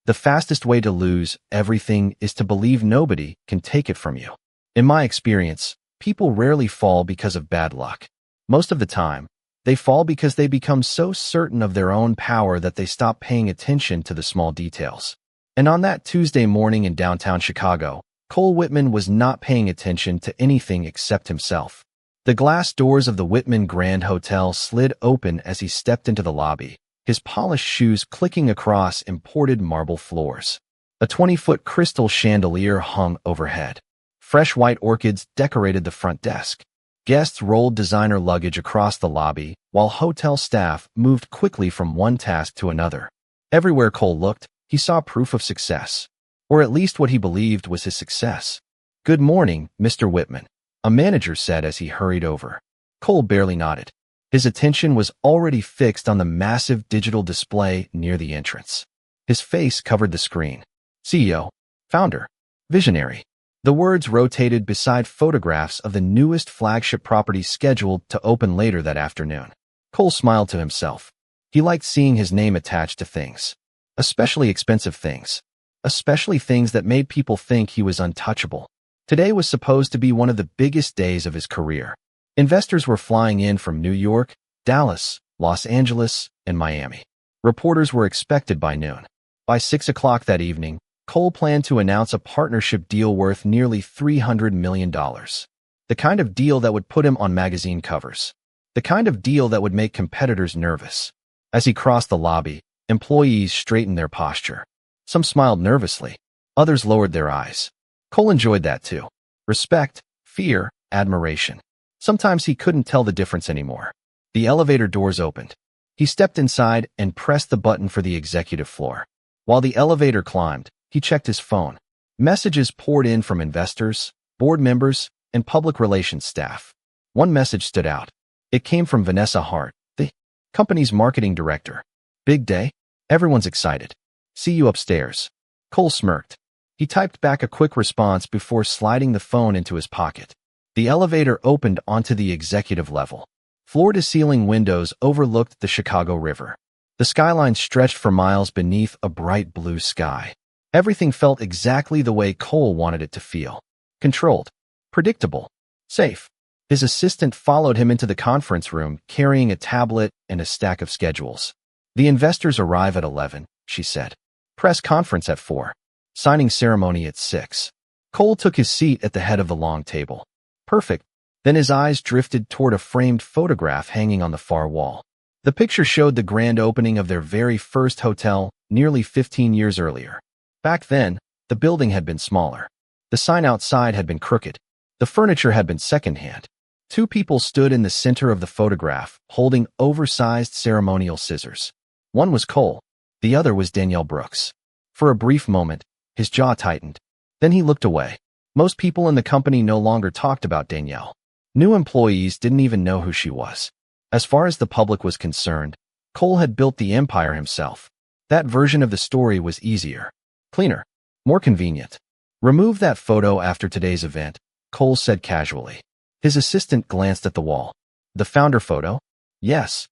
The fastest way to lose everything is to believe nobody can take it from you. In my experience, people rarely fall because of bad luck. Most of the time, they fall because they become so certain of their own power that they stop paying attention to the small details. And on that Tuesday morning in downtown Chicago, Cole Whitman was not paying attention to anything except himself. The glass doors of the Whitman Grand Hotel slid open as he stepped into the lobby, his polished shoes clicking across imported marble floors. A 20-foot crystal chandelier hung overhead. Fresh white orchids decorated the front desk. Guests rolled designer luggage across the lobby, while hotel staff moved quickly from one task to another. Everywhere Cole looked, he saw proof of success, or at least what he believed was his success. "Good morning, Mr. Whitman," a manager said as he hurried over. Cole barely nodded. His attention was already fixed on the massive digital display near the entrance. His face covered the screen. CEO, founder, visionary. The words rotated beside photographs of the newest flagship property scheduled to open later that afternoon. Cole smiled to himself. He liked seeing his name attached to things, especially expensive things, especially things that made people think he was untouchable. Today was supposed to be one of the biggest days of his career. Investors were flying in from New York, Dallas, Los Angeles, and Miami. Reporters were expected by noon. By 6 o'clock that evening, Cole planned to announce a partnership deal worth nearly $300 million. The kind of deal that would put him on magazine covers. The kind of deal that would make competitors nervous. As he crossed the lobby, employees straightened their posture. Some smiled nervously. Others lowered their eyes. Cole enjoyed that too. Respect, fear, admiration. Sometimes he couldn't tell the difference anymore. The elevator doors opened. He stepped inside and pressed the button for the executive floor. While the elevator climbed, he checked his phone. Messages poured in from investors, board members, and public relations staff. One message stood out. It came from Vanessa Hart, the company's marketing director. "Big day? Everyone's excited. See you upstairs." Cole smirked. He typed back a quick response before sliding the phone into his pocket. The elevator opened onto the executive level. Floor-to-ceiling windows overlooked the Chicago River. The skyline stretched for miles beneath a bright blue sky. Everything felt exactly the way Cole wanted it to feel. Controlled, predictable, safe. His assistant followed him into the conference room, carrying a tablet and a stack of schedules. "The investors arrive at 11, she said. "Press conference at 4. Signing ceremony at 6. Cole took his seat at the head of the long table. Perfect. Then his eyes drifted toward a framed photograph hanging on the far wall. The picture showed the grand opening of their very first hotel nearly 15 years earlier. Back then, the building had been smaller. The sign outside had been crooked. The furniture had been secondhand. Two people stood in the center of the photograph, holding oversized ceremonial scissors. One was Cole. The other was Danielle Brooks. For a brief moment, his jaw tightened. Then he looked away. Most people in the company no longer talked about Danielle. New employees didn't even know who she was. As far as the public was concerned, Cole had built the empire himself. That version of the story was easier, cleaner, more convenient. "Remove that photo after today's event," Cole said casually. His assistant glanced at the wall. "The founder photo?" "Yes."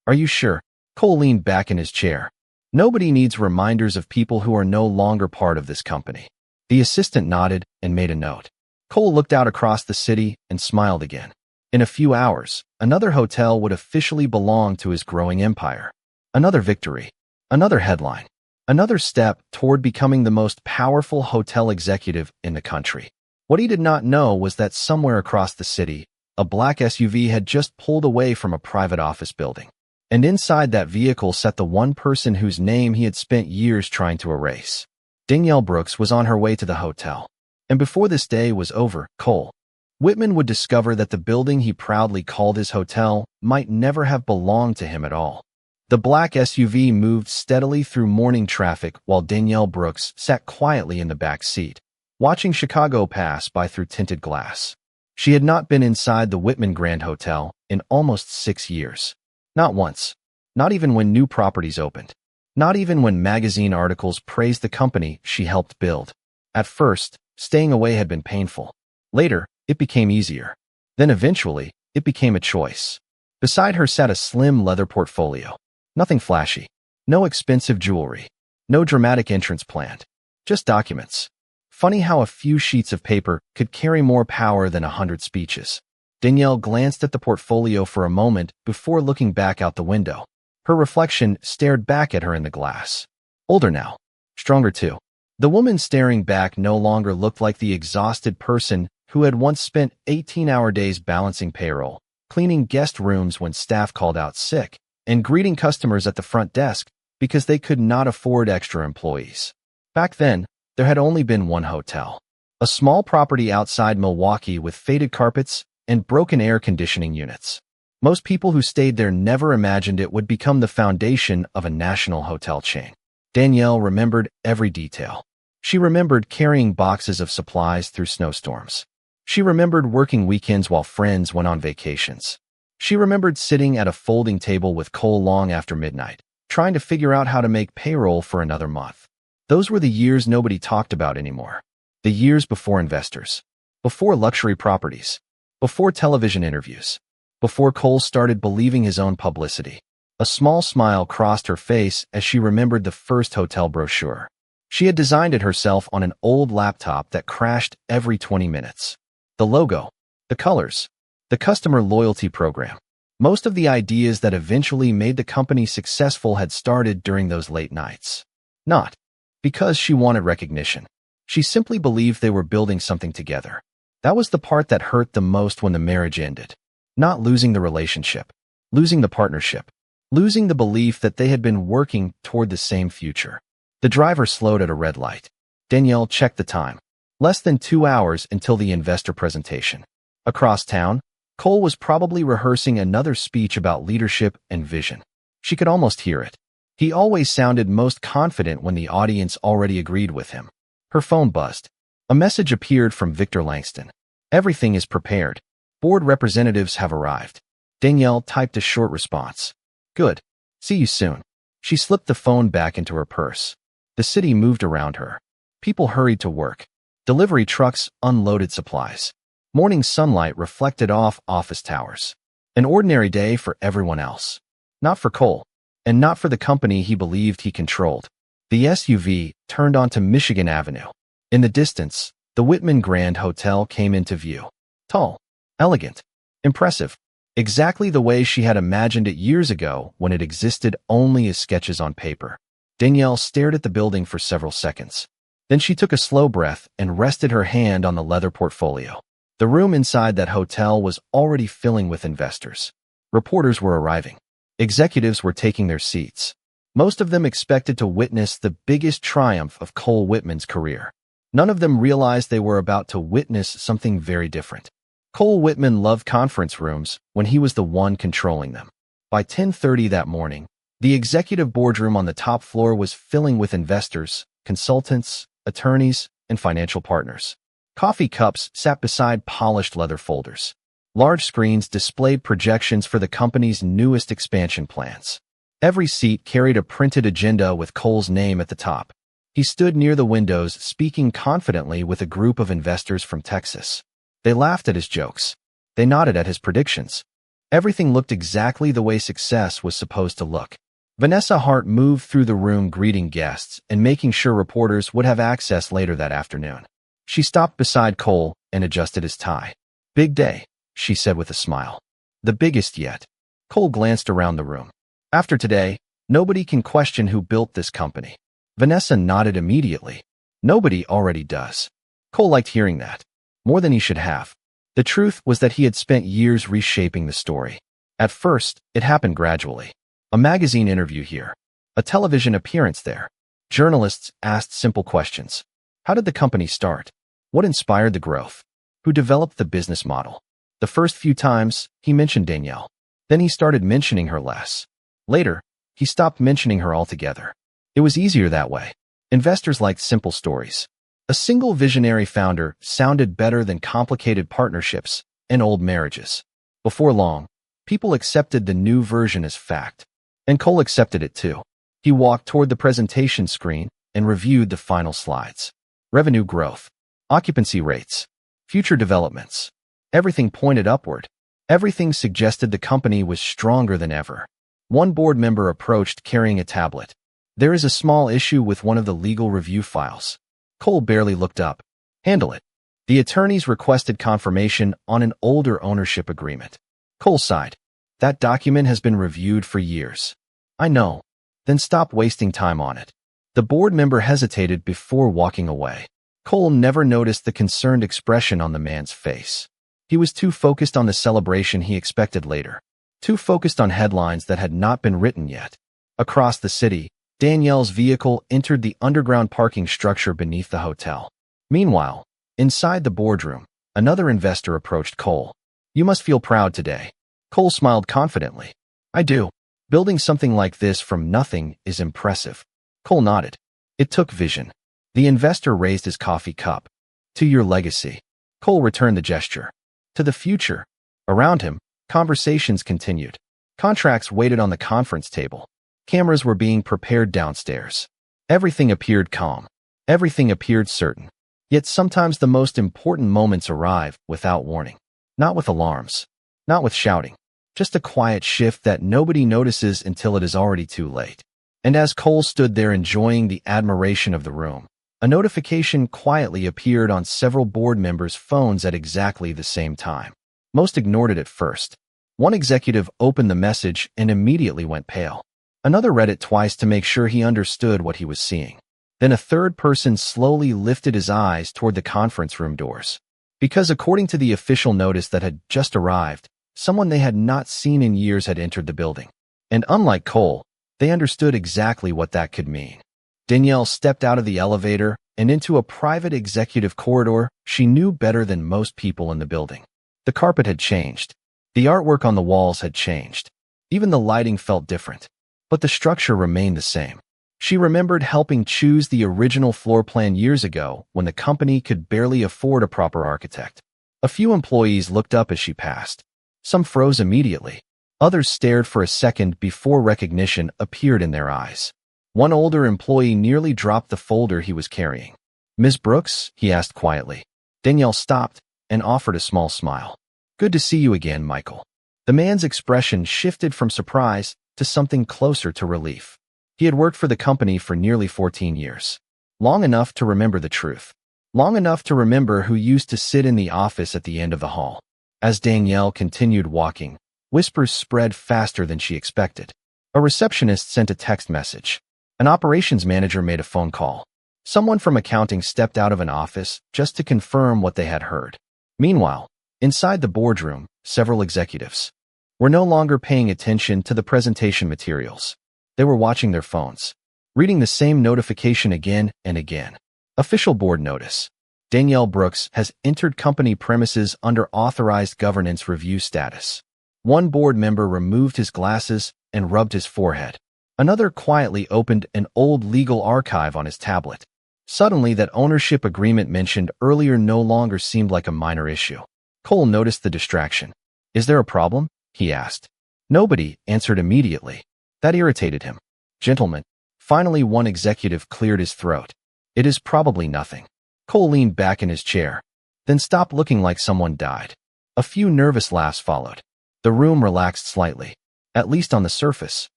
"Are you sure?" Cole leaned back in his chair. "Nobody needs reminders of people who are no longer part of this company." The assistant nodded and made a note. Cole looked out across the city and smiled again. In a few hours, another hotel would officially belong to his growing empire. Another victory. Another headline. Another step toward becoming the most powerful hotel executive in the country. What he did not know was that somewhere across the city, a black SUV had just pulled away from a private office building. And inside that vehicle sat the one person whose name he had spent years trying to erase. Danielle Brooks was on her way to the hotel. And before this day was over, Cole Whitman would discover that the building he proudly called his hotel might never have belonged to him at all. The black SUV moved steadily through morning traffic while Danielle Brooks sat quietly in the back seat, watching Chicago pass by through tinted glass. She had not been inside the Whitman Grand Hotel in almost 6 years. Not once. Not even when new properties opened. Not even when magazine articles praised the company she helped build. At first, staying away had been painful. Later, it became easier. Then eventually, it became a choice. Beside her sat a slim leather portfolio. Nothing flashy. No expensive jewelry. No dramatic entrance planned. Just documents. Funny how a few sheets of paper could carry more power than 100 speeches. Danielle glanced at the portfolio for a moment before looking back out the window. Her reflection stared back at her in the glass. Older now. Stronger too. The woman staring back no longer looked like the exhausted person who had once spent 18-hour days balancing payroll, cleaning guest rooms when staff called out sick, and greeting customers at the front desk because they could not afford extra employees. Back then, there had only been one hotel. A small property outside Milwaukee with faded carpets and broken air conditioning units. Most people who stayed there never imagined it would become the foundation of a national hotel chain. Danielle remembered every detail. She remembered carrying boxes of supplies through snowstorms. She remembered working weekends while friends went on vacations. She remembered sitting at a folding table with Cole long after midnight, trying to figure out how to make payroll for another month. Those were the years nobody talked about anymore. The years before investors. Before luxury properties. Before television interviews. Before Cole started believing his own publicity. A small smile crossed her face as she remembered the first hotel brochure. She had designed it herself on an old laptop that crashed every 20 minutes. The logo. The colors. The customer loyalty program. Most of the ideas that eventually made the company successful had started during those late nights. Not because she wanted recognition. She simply believed they were building something together. That was the part that hurt the most when the marriage ended. Not losing the relationship. Losing the partnership. Losing the belief that they had been working toward the same future. The driver slowed at a red light. Danielle checked the time. Less than 2 hours until the investor presentation. Across town, Cole was probably rehearsing another speech about leadership and vision. She could almost hear it. He always sounded most confident when the audience already agreed with him. Her phone buzzed. A message appeared from Victor Langston. Everything is prepared. Board representatives have arrived. Danielle typed a short response. Good. See you soon. She slipped the phone back into her purse. The city moved around her. People hurried to work. Delivery trucks unloaded supplies. Morning sunlight reflected off office towers. An ordinary day for everyone else. Not for Cole. And not for the company he believed he controlled. The SUV turned onto Michigan Avenue. In the distance, the Whitman Grand Hotel came into view. Tall. Elegant. Impressive. Exactly the way she had imagined it years ago when it existed only as sketches on paper. Danielle stared at the building for several seconds. Then she took a slow breath and rested her hand on the leather portfolio. The room inside that hotel was already filling with investors. Reporters were arriving. Executives were taking their seats. Most of them expected to witness the biggest triumph of Cole Whitman's career. None of them realized they were about to witness something very different. Cole Whitman loved conference rooms when he was the one controlling them. By 10:30 that morning, the executive boardroom on the top floor was filling with investors, consultants, attorneys, and financial partners. Coffee cups sat beside polished leather folders. Large screens displayed projections for the company's newest expansion plans. Every seat carried a printed agenda with Cole's name at the top. He stood near the windows, speaking confidently with a group of investors from Texas. They laughed at his jokes. They nodded at his predictions. Everything looked exactly the way success was supposed to look. Vanessa Hart moved through the room greeting guests and making sure reporters would have access later that afternoon. She stopped beside Cole and adjusted his tie. Big day, she said with a smile. The biggest yet. Cole glanced around the room. After today, nobody can question who built this company. Vanessa nodded immediately. Nobody already does. Cole liked hearing that. More than he should have. The truth was that he had spent years reshaping the story. At first, it happened gradually. A magazine interview here. A television appearance there. Journalists asked simple questions. How did the company start? What inspired the growth? Who developed the business model? The first few times, he mentioned Danielle. Then he started mentioning her less. Later, he stopped mentioning her altogether. It was easier that way. Investors liked simple stories. A single visionary founder sounded better than complicated partnerships and old marriages. Before long, people accepted the new version as fact. And Cole accepted it too. He walked toward the presentation screen and reviewed the final slides. Revenue growth. Occupancy rates. Future developments. Everything pointed upward. Everything suggested the company was stronger than ever. One board member approached carrying a tablet. There is a small issue with one of the legal review files. Cole barely looked up. Handle it. The attorneys requested confirmation on an older ownership agreement. Cole sighed. That document has been reviewed for years. I know. Then stop wasting time on it. The board member hesitated before walking away. Cole never noticed the concerned expression on the man's face. He was too focused on the celebration he expected later. Too focused on headlines that had not been written yet. Across the city, Danielle's vehicle entered the underground parking structure beneath the hotel. Meanwhile, inside the boardroom, another investor approached Cole. You must feel proud today. Cole smiled confidently. I do. Building something like this from nothing is impressive. Cole nodded. It took vision. The investor raised his coffee cup. To your legacy. Cole returned the gesture. To the future. Around him, conversations continued. Contracts waited on the conference table. Cameras were being prepared downstairs. Everything appeared calm. Everything appeared certain. Yet sometimes the most important moments arrive without warning. Not with alarms. Not with shouting. Just a quiet shift that nobody notices until it is already too late. And as Cole stood there enjoying the admiration of the room, a notification quietly appeared on several board members' phones at exactly the same time. Most ignored it at first. One executive opened the message and immediately went pale. Another read it twice to make sure he understood what he was seeing. Then a third person slowly lifted his eyes toward the conference room doors. Because according to the official notice that had just arrived, someone they had not seen in years had entered the building. And unlike Cole, they understood exactly what that could mean. Danielle stepped out of the elevator and into a private executive corridor she knew better than most people in the building. The carpet had changed. The artwork on the walls had changed. Even the lighting felt different. But the structure remained the same. She remembered helping choose the original floor plan years ago when the company could barely afford a proper architect. A few employees looked up as she passed. Some froze immediately. Others stared for a second before recognition appeared in their eyes. One older employee nearly dropped the folder he was carrying. Ms. Brooks? He asked quietly. Danielle stopped and offered a small smile. Good to see you again, Michael. The man's expression shifted from surprise to something closer to relief. He had worked for the company for nearly 14 years. Long enough to remember the truth. Long enough to remember who used to sit in the office at the end of the hall. As Danielle continued walking, whispers spread faster than she expected. A receptionist sent a text message. An operations manager made a phone call. Someone from accounting stepped out of an office just to confirm what they had heard. Meanwhile, inside the boardroom, several executives were no longer paying attention to the presentation materials. They were watching their phones, reading the same notification again and again. Official board notice. Danielle Brooks has entered company premises under authorized governance review status. One board member removed his glasses and rubbed his forehead. Another quietly opened an old legal archive on his tablet. Suddenly, that ownership agreement mentioned earlier no longer seemed like a minor issue. Cole noticed the distraction. Is there a problem? He asked. Nobody answered immediately. That irritated him. Gentlemen, finally one executive cleared his throat. It is probably nothing. Cole leaned back in his chair, then stopped looking like someone died. A few nervous laughs followed. The room relaxed slightly, at least on the surface,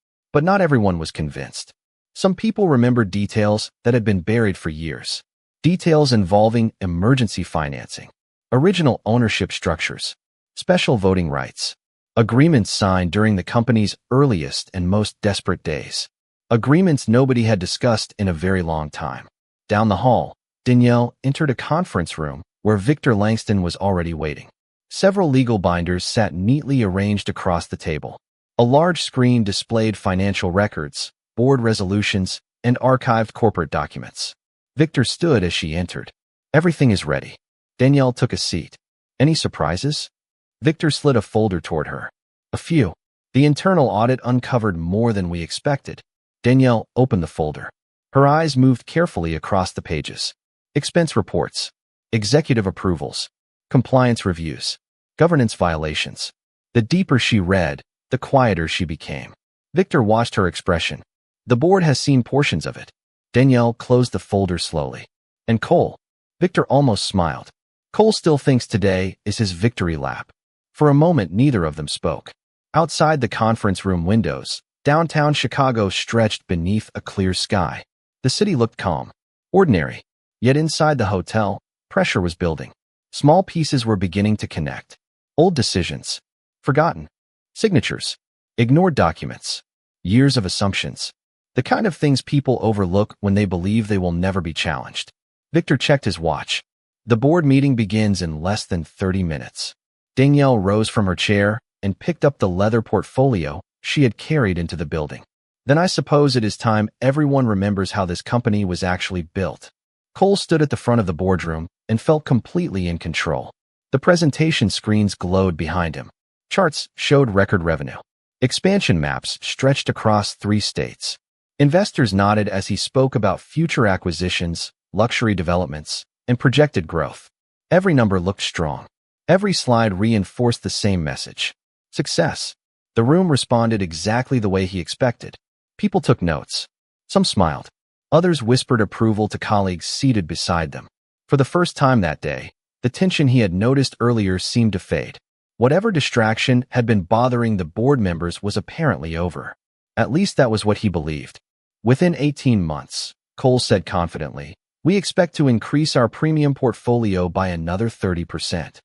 but not everyone was convinced. Some people remembered details that had been buried for years. Details involving emergency financing, original ownership structures, special voting rights, agreements signed during the company's earliest and most desperate days. Agreements nobody had discussed in a very long time. Down the hall, Danielle entered a conference room where Victor Langston was already waiting. Several legal binders sat neatly arranged across the table. A large screen displayed financial records, board resolutions, and archived corporate documents. Victor stood as she entered. Everything is ready. Danielle took a seat. Any surprises? Victor slid a folder toward her. A few. The internal audit uncovered more than we expected. Danielle opened the folder. Her eyes moved carefully across the pages. Expense reports, executive approvals, compliance reviews, governance violations. The deeper she read, the quieter she became. Victor watched her expression. The board has seen portions of it. Danielle closed the folder slowly. And Cole? Victor almost smiled. Cole still thinks today is his victory lap. For a moment, neither of them spoke. Outside the conference room windows, Downtown Chicago stretched beneath a clear sky. The city looked calm, ordinary. Yet inside the hotel, pressure was building. Small pieces were beginning to connect. Old decisions. Forgotten. Signatures. Ignored documents. Years of assumptions. The kind of things people overlook when they believe they will never be challenged. Victor checked his watch. The board meeting begins in less than 30 minutes. Danielle rose from her chair and picked up the leather portfolio she had carried into the building. Then I suppose it is time everyone remembers how this company was actually built. Cole stood at the front of the boardroom and felt completely in control. The presentation screens glowed behind him. Charts showed record revenue. Expansion maps stretched across 3 states. Investors nodded as he spoke about future acquisitions, luxury developments, and projected growth. Every number looked strong. Every slide reinforced the same message. Success. The room responded exactly the way he expected. People took notes. Some smiled. Others whispered approval to colleagues seated beside them. For the first time that day, the tension he had noticed earlier seemed to fade. Whatever distraction had been bothering the board members was apparently over. At least that was what he believed. Within 18 months, Cole said confidently, we expect to increase our premium portfolio by another 30%.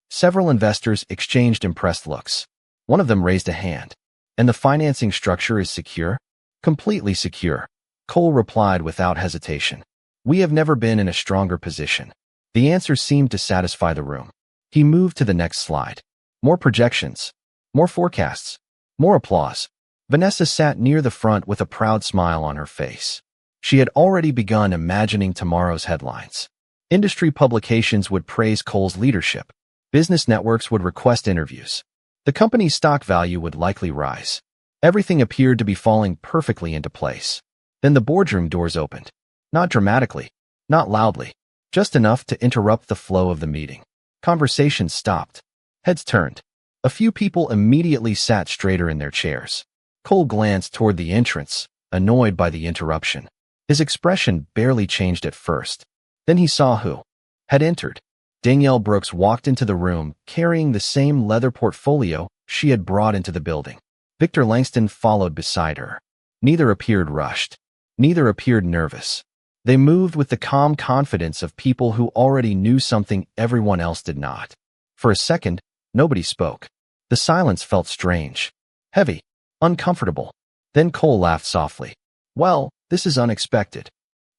Several investors exchanged impressed looks. One of them raised a hand. And the financing structure is secure? Completely secure. Cole replied without hesitation. We have never been in a stronger position. The answer seemed to satisfy the room. He moved to the next slide. More projections. More forecasts. More applause. Vanessa sat near the front with a proud smile on her face. She had already begun imagining tomorrow's headlines. Industry publications would praise Cole's leadership. Business networks would request interviews. The company's stock value would likely rise. Everything appeared to be falling perfectly into place. Then the boardroom doors opened. Not dramatically, not loudly, just enough to interrupt the flow of the meeting. Conversations stopped. Heads turned. A few people immediately sat straighter in their chairs. Cole glanced toward the entrance, annoyed by the interruption. His expression barely changed at first. Then he saw who had entered. Danielle Brooks walked into the room, carrying the same leather portfolio she had brought into the building. Victor Langston followed beside her. Neither appeared rushed. Neither appeared nervous. They moved with the calm confidence of people who already knew something everyone else did not. For a second, nobody spoke. The silence felt strange, heavy, uncomfortable. Then Cole laughed softly. Well, this is unexpected.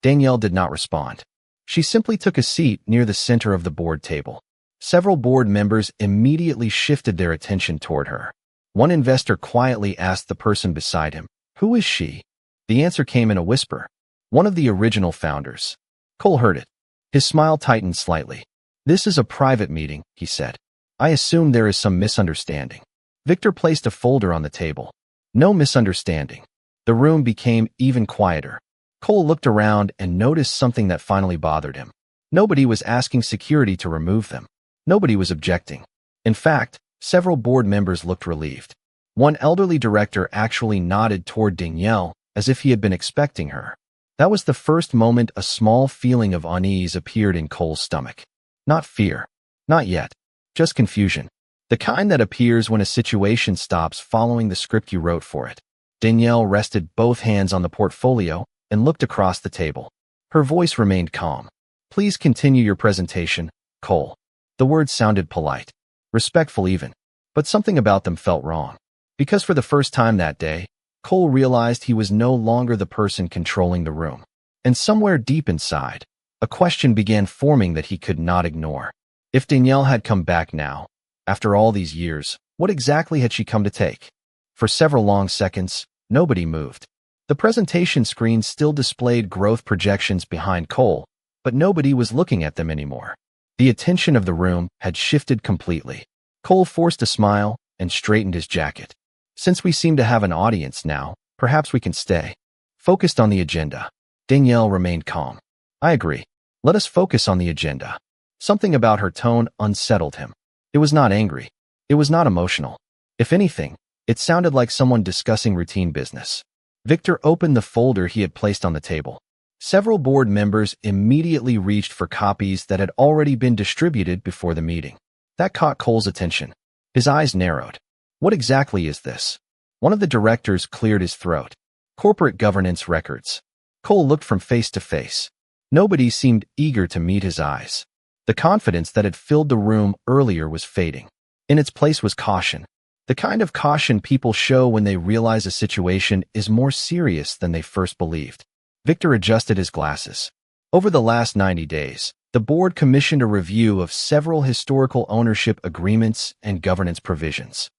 Danielle did not respond. She simply took a seat near the center of the board table. Several board members immediately shifted their attention toward her. One investor quietly asked the person beside him, "Who is she?" The answer came in a whisper. One of the original founders. Cole heard it. His smile tightened slightly. "This is a private meeting," he said. "I assume there is some misunderstanding." Victor placed a folder on the table. No misunderstanding. The room became even quieter. Cole looked around and noticed something that finally bothered him. Nobody was asking security to remove them. Nobody was objecting. In fact, several board members looked relieved. One elderly director actually nodded toward Danielle as if he had been expecting her. That was the first moment a small feeling of unease appeared in Cole's stomach. Not fear. Not yet. Just confusion. The kind that appears when a situation stops following the script you wrote for it. Danielle rested both hands on the portfolio and looked across the table. Her voice remained calm. "Please continue your presentation, Cole." The words sounded polite, respectful even, but something about them felt wrong. Because for the first time that day, Cole realized he was no longer the person controlling the room. And somewhere deep inside, a question began forming that he could not ignore. If Danielle had come back now, after all these years, what exactly had she come to take? For several long seconds, nobody moved. The presentation screen still displayed growth projections behind Cole, but nobody was looking at them anymore. The attention of the room had shifted completely. Cole forced a smile and straightened his jacket. "Since we seem to have an audience now, perhaps we can stay." Focused on the agenda. Danielle remained calm. "I agree. Let us focus on the agenda." Something about her tone unsettled him. It was not angry. It was not emotional. If anything, it sounded like someone discussing routine business. Victor opened the folder he had placed on the table. Several board members immediately reached for copies that had already been distributed before the meeting. That caught Cole's attention. His eyes narrowed. What exactly is this? One of the directors cleared his throat. Corporate governance records. Cole looked from face to face. Nobody seemed eager to meet his eyes. The confidence that had filled the room earlier was fading. In its place was caution. The kind of caution people show when they realize a situation is more serious than they first believed. Victor adjusted his glasses. Over the last 90 days, the board commissioned a review of several historical ownership agreements and governance provisions.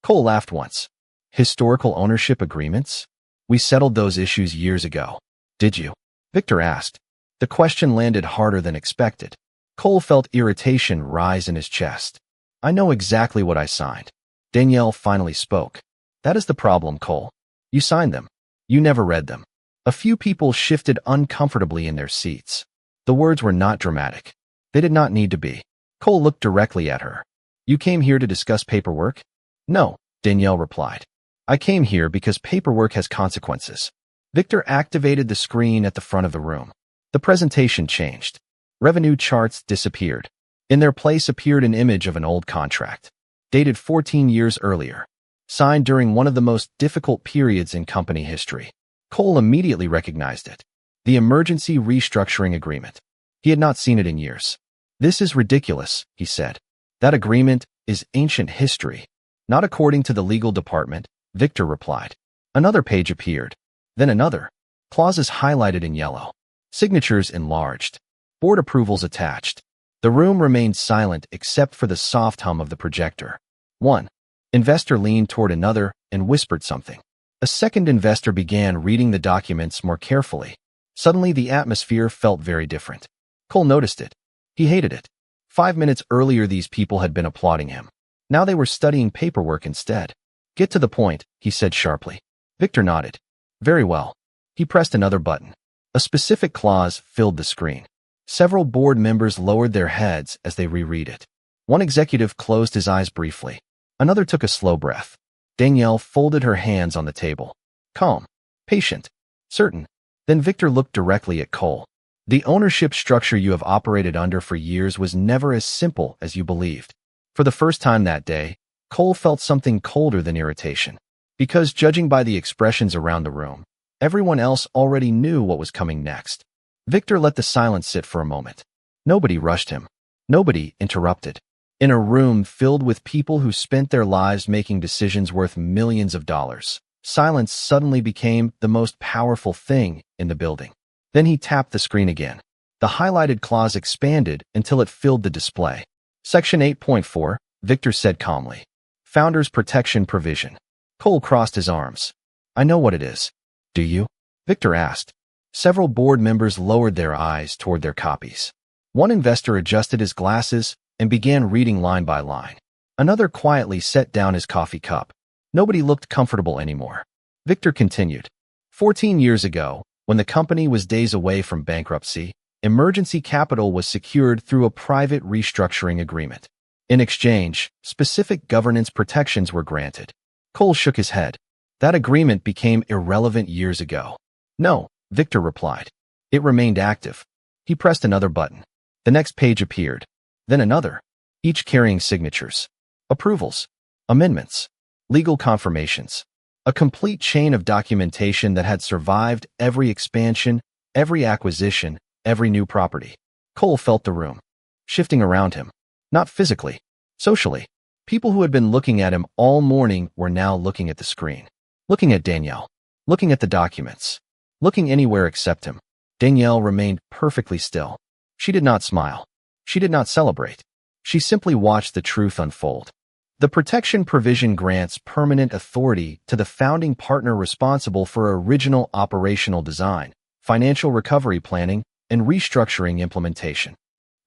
Cole laughed once. Historical ownership agreements? We settled those issues years ago. Did you? Victor asked. The question landed harder than expected. Cole felt irritation rise in his chest. I know exactly what I signed. Danielle finally spoke. That is the problem, Cole. You signed them. You never read them. A few people shifted uncomfortably in their seats. The words were not dramatic. They did not need to be. Cole looked directly at her. You came here to discuss paperwork? No, Danielle replied. I came here because paperwork has consequences. Victor activated the screen at the front of the room. The presentation changed. Revenue charts disappeared. In their place appeared an image of an old contract, dated 14 years earlier, signed during one of the most difficult periods in company history. Cole immediately recognized it. The emergency restructuring agreement. He had not seen it in years. This is ridiculous, he said. That agreement is ancient history. Not according to the legal department, Victor replied. Another page appeared. Then another. Clauses highlighted in yellow. Signatures enlarged. Board approvals attached. The room remained silent except for the soft hum of the projector. One investor leaned toward another and whispered something. A second investor began reading the documents more carefully. Suddenly, the atmosphere felt very different. Cole noticed it. He hated it. 5 minutes earlier, these people had been applauding him. Now they were studying paperwork instead. Get to the point, he said sharply. Victor nodded. Very well. He pressed another button. A specific clause filled the screen. Several board members lowered their heads as they reread it. One executive closed his eyes briefly. Another took a slow breath. Danielle folded her hands on the table. Calm, patient, certain. Then Victor looked directly at Cole. The ownership structure you have operated under for years was never as simple as you believed. For the first time that day, Cole felt something colder than irritation. Because judging by the expressions around the room, everyone else already knew what was coming next. Victor let the silence sit for a moment. Nobody rushed him. Nobody interrupted. In a room filled with people who spent their lives making decisions worth millions of dollars, silence suddenly became the most powerful thing in the building. Then he tapped the screen again. The highlighted clause expanded until it filled the display. Section 8.4, Victor said calmly. Founders Protection Provision. Cole crossed his arms. I know what it is. Do you? Victor asked. Several board members lowered their eyes toward their copies. One investor adjusted his glasses and began reading line by line. Another quietly set down his coffee cup. Nobody looked comfortable anymore. Victor continued. 14 years ago, when the company was days away from bankruptcy, emergency capital was secured through a private restructuring agreement. In exchange, specific governance protections were granted. Cole shook his head. That agreement became irrelevant years ago. No, Victor replied. It remained active. He pressed another button. The next page appeared. Then another, each carrying signatures, approvals, amendments, legal confirmations. A complete chain of documentation that had survived every expansion, every acquisition, every new property. Cole felt the room shifting around him. Not physically, socially. People who had been looking at him all morning were now looking at the screen. Looking at Danielle. Looking at the documents. Looking anywhere except him. Danielle remained perfectly still. She did not smile. She did not celebrate. She simply watched the truth unfold. The protection provision grants permanent authority to the founding partner responsible for original operational design, financial recovery planning, and restructuring implementation.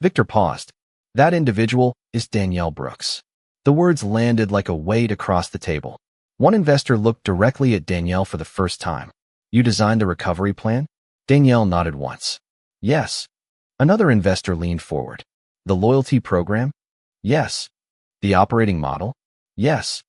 Victor paused. That individual is Danielle Brooks. The words landed like a weight across the table. One investor looked directly at Danielle for the first time. You designed the recovery plan? Danielle nodded once. Yes. Another investor leaned forward. The loyalty program? Yes. The operating model? Yes.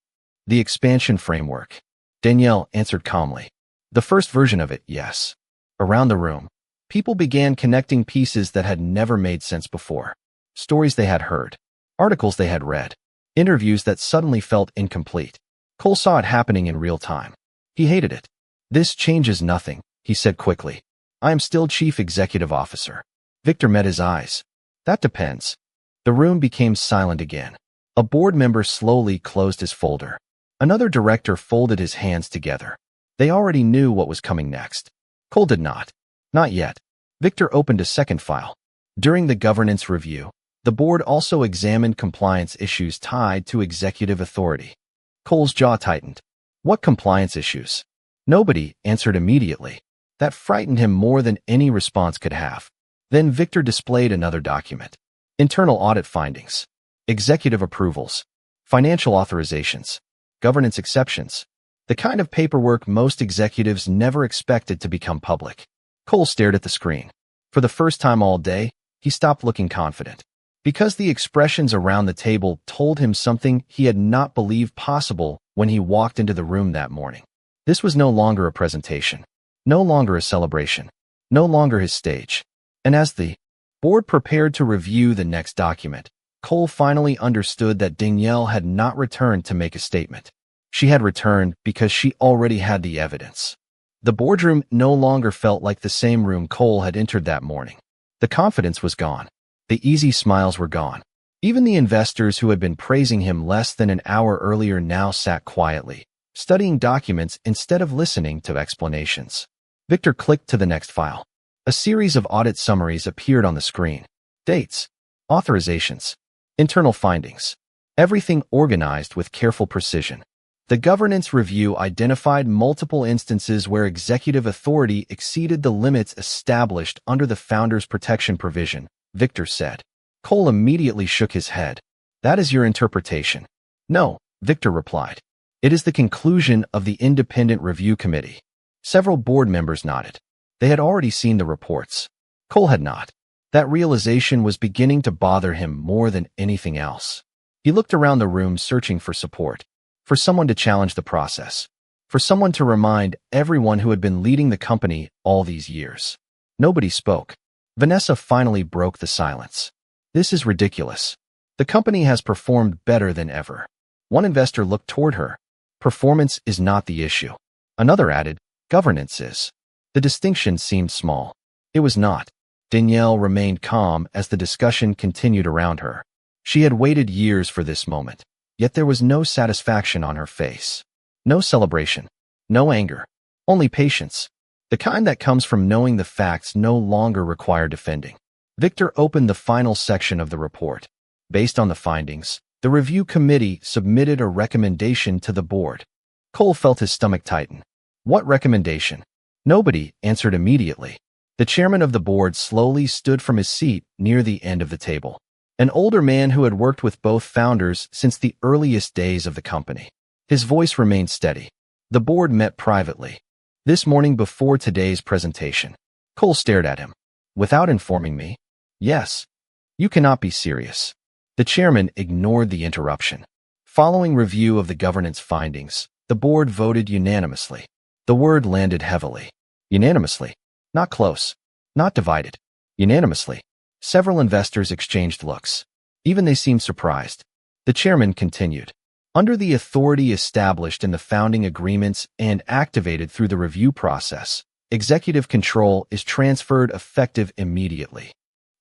The expansion framework? Danielle answered calmly. The first version of it, yes. Around the room, people began connecting pieces that had never made sense before. Stories they had heard, articles they had read, interviews that suddenly felt incomplete. Cole saw it happening in real time. He hated it. This changes nothing, he said quickly. I am still chief executive officer. Victor met his eyes. That depends. The room became silent again. A board member slowly closed his folder. Another director folded his hands together. They already knew what was coming next. Cole did not. Not yet. Victor opened a second file. During the governance review, the board also examined compliance issues tied to executive authority. Cole's jaw tightened. What compliance issues? Nobody answered immediately. That frightened him more than any response could have. Then Victor displayed another document. Internal audit findings. Executive approvals. Financial authorizations. Governance exceptions. The kind of paperwork most executives never expected to become public. Cole stared at the screen. For the first time all day, he stopped looking confident. Because the expressions around the table told him something he had not believed possible when he walked into the room that morning. This was no longer a presentation. No longer a celebration. No longer his stage. And as the board prepared to review the next document, Cole finally understood that Danielle had not returned to make a statement. She had returned because she already had the evidence. The boardroom no longer felt like the same room Cole had entered that morning. The confidence was gone. The easy smiles were gone. Even the investors who had been praising him less than an hour earlier now sat quietly, studying documents instead of listening to explanations. Victor clicked to the next file. A series of audit summaries appeared on the screen. Dates. Authorizations. Internal findings. Everything organized with careful precision. The governance review identified multiple instances where executive authority exceeded the limits established under the Founders Protection Provision, Victor said. Cole immediately shook his head. That is your interpretation. No, Victor replied. It is the conclusion of the Independent Review Committee. Several board members nodded. They had already seen the reports. Cole had not. That realization was beginning to bother him more than anything else. He looked around the room searching for support. For someone to challenge the process. For someone to remind everyone who had been leading the company all these years. Nobody spoke. Vanessa finally broke the silence. This is ridiculous. The company has performed better than ever. One investor looked toward her. Performance is not the issue. Another added, governance is. The distinction seemed small. It was not. Danielle remained calm as the discussion continued around her. She had waited years for this moment, yet there was no satisfaction on her face. No celebration. No anger. Only patience. The kind that comes from knowing the facts no longer require defending. Victor opened the final section of the report. Based on the findings, the review committee submitted a recommendation to the board. Cole felt his stomach tighten. What recommendation? Nobody answered immediately. The chairman of the board slowly stood from his seat near the end of the table. An older man who had worked with both founders since the earliest days of the company. His voice remained steady. The board met privately. This morning before today's presentation. Cole stared at him. Without informing me? Yes. You cannot be serious. The chairman ignored the interruption. Following review of the governance findings, the board voted unanimously. The word landed heavily. Unanimously. Not close. Not divided. Unanimously. Several investors exchanged looks. Even they seemed surprised. The chairman continued. Under the authority established in the founding agreements and activated through the review process, executive control is transferred effective immediately.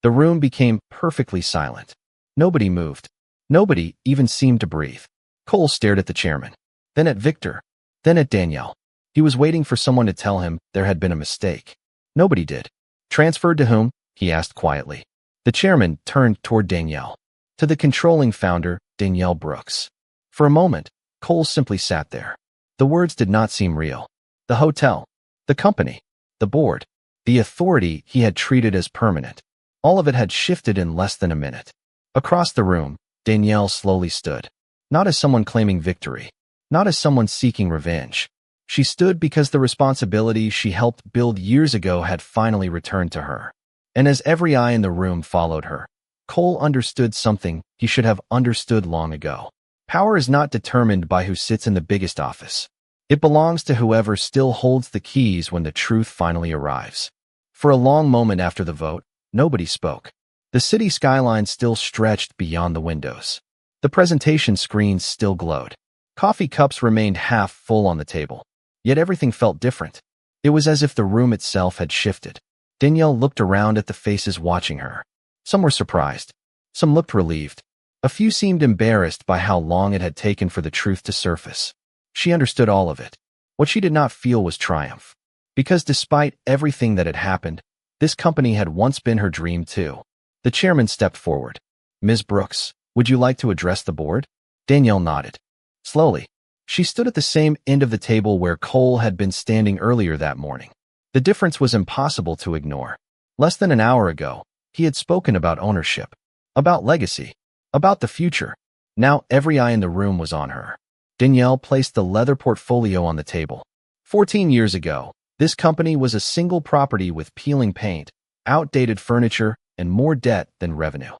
The room became perfectly silent. Nobody moved. Nobody even seemed to breathe. Cole stared at the chairman, then at Victor, then at Danielle. He was waiting for someone to tell him there had been a mistake. Nobody did. Transferred to whom? He asked quietly. The chairman turned toward Danielle. To the controlling founder, Danielle Brooks. For a moment, Cole simply sat there. The words did not seem real. The hotel, the company, the board, the authority he had treated as permanent. All of it had shifted in less than a minute. Across the room, Danielle slowly stood. Not as someone claiming victory. Not as someone seeking revenge. She stood because the responsibility she helped build years ago had finally returned to her. And as every eye in the room followed her, Cole understood something he should have understood long ago. Power is not determined by who sits in the biggest office. It belongs to whoever still holds the keys when the truth finally arrives. For a long moment after the vote, nobody spoke. The city skyline still stretched beyond the windows. The presentation screens still glowed. Coffee cups remained half full on the table. Yet everything felt different. It was as if the room itself had shifted. Danielle looked around at the faces watching her. Some were surprised. Some looked relieved. A few seemed embarrassed by how long it had taken for the truth to surface. She understood all of it. What she did not feel was triumph. Because despite everything that had happened, this company had once been her dream too. The chairman stepped forward. "Ms. Brooks, would you like to address the board?" Danielle nodded. Slowly, she stood at the same end of the table where Cole had been standing earlier that morning. The difference was impossible to ignore. Less than an hour ago, he had spoken about ownership, about legacy, about the future. Now every eye in the room was on her. Danielle placed the leather portfolio on the table. 14 years ago, this company was a single property with peeling paint, outdated furniture, and more debt than revenue.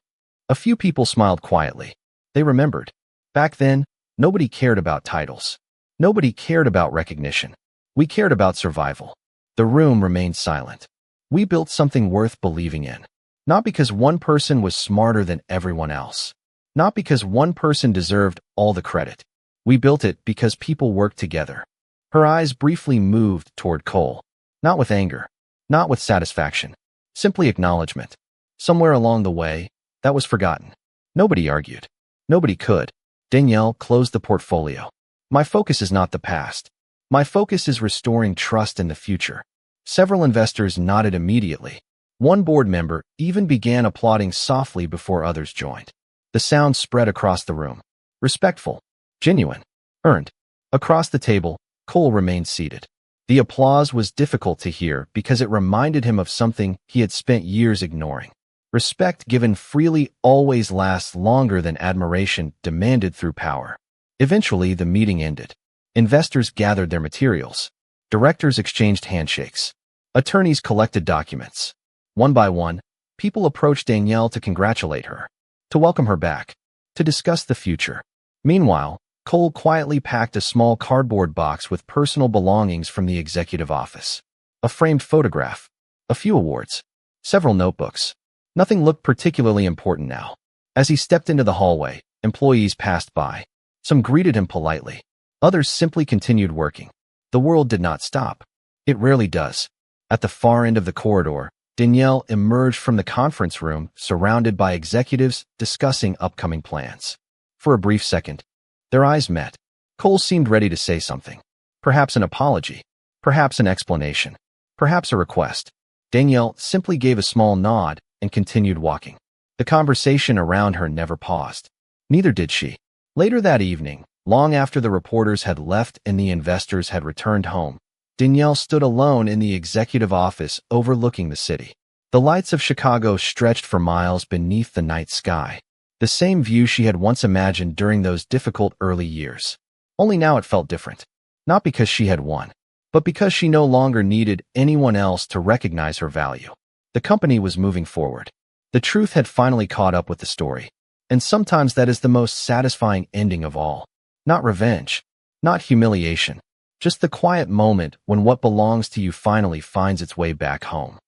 A few people smiled quietly. They remembered. Back then, nobody cared about titles. Nobody cared about recognition. We cared about survival. The room remained silent. We built something worth believing in. Not because one person was smarter than everyone else. Not because one person deserved all the credit. We built it because people worked together. Her eyes briefly moved toward Cole. Not with anger. Not with satisfaction. Simply acknowledgement. Somewhere along the way, that was forgotten. Nobody argued. Nobody could. Danielle closed the portfolio. My focus is not the past. My focus is restoring trust in the future. Several investors nodded immediately. One board member even began applauding softly before others joined. The sound spread across the room. Respectful. Genuine. Earned. Across the table, Cole remained seated. The applause was difficult to hear because it reminded him of something he had spent years ignoring. Respect given freely always lasts longer than admiration demanded through power. Eventually, the meeting ended. Investors gathered their materials. Directors exchanged handshakes. Attorneys collected documents. One by one, people approached Danielle to congratulate her, to welcome her back, to discuss the future. Meanwhile, Cole quietly packed a small cardboard box with personal belongings from the executive office. A framed photograph, a few awards, several notebooks. Nothing looked particularly important now. As he stepped into the hallway, employees passed by. Some greeted him politely. Others simply continued working. The world did not stop. It rarely does. At the far end of the corridor, Danielle emerged from the conference room, surrounded by executives discussing upcoming plans. For a brief second, their eyes met. Cole seemed ready to say something. Perhaps an apology. Perhaps an explanation. Perhaps a request. Danielle simply gave a small nod and continued walking. The conversation around her never paused. Neither did she. Later that evening, long after the reporters had left and the investors had returned home, Danielle stood alone in the executive office overlooking the city. The lights of Chicago stretched for miles beneath the night sky. The same view she had once imagined during those difficult early years. Only now it felt different. Not because she had won, but because she no longer needed anyone else to recognize her value. The company was moving forward. The truth had finally caught up with the story. And sometimes that is the most satisfying ending of all. Not revenge. Not humiliation. Just the quiet moment when what belongs to you finally finds its way back home.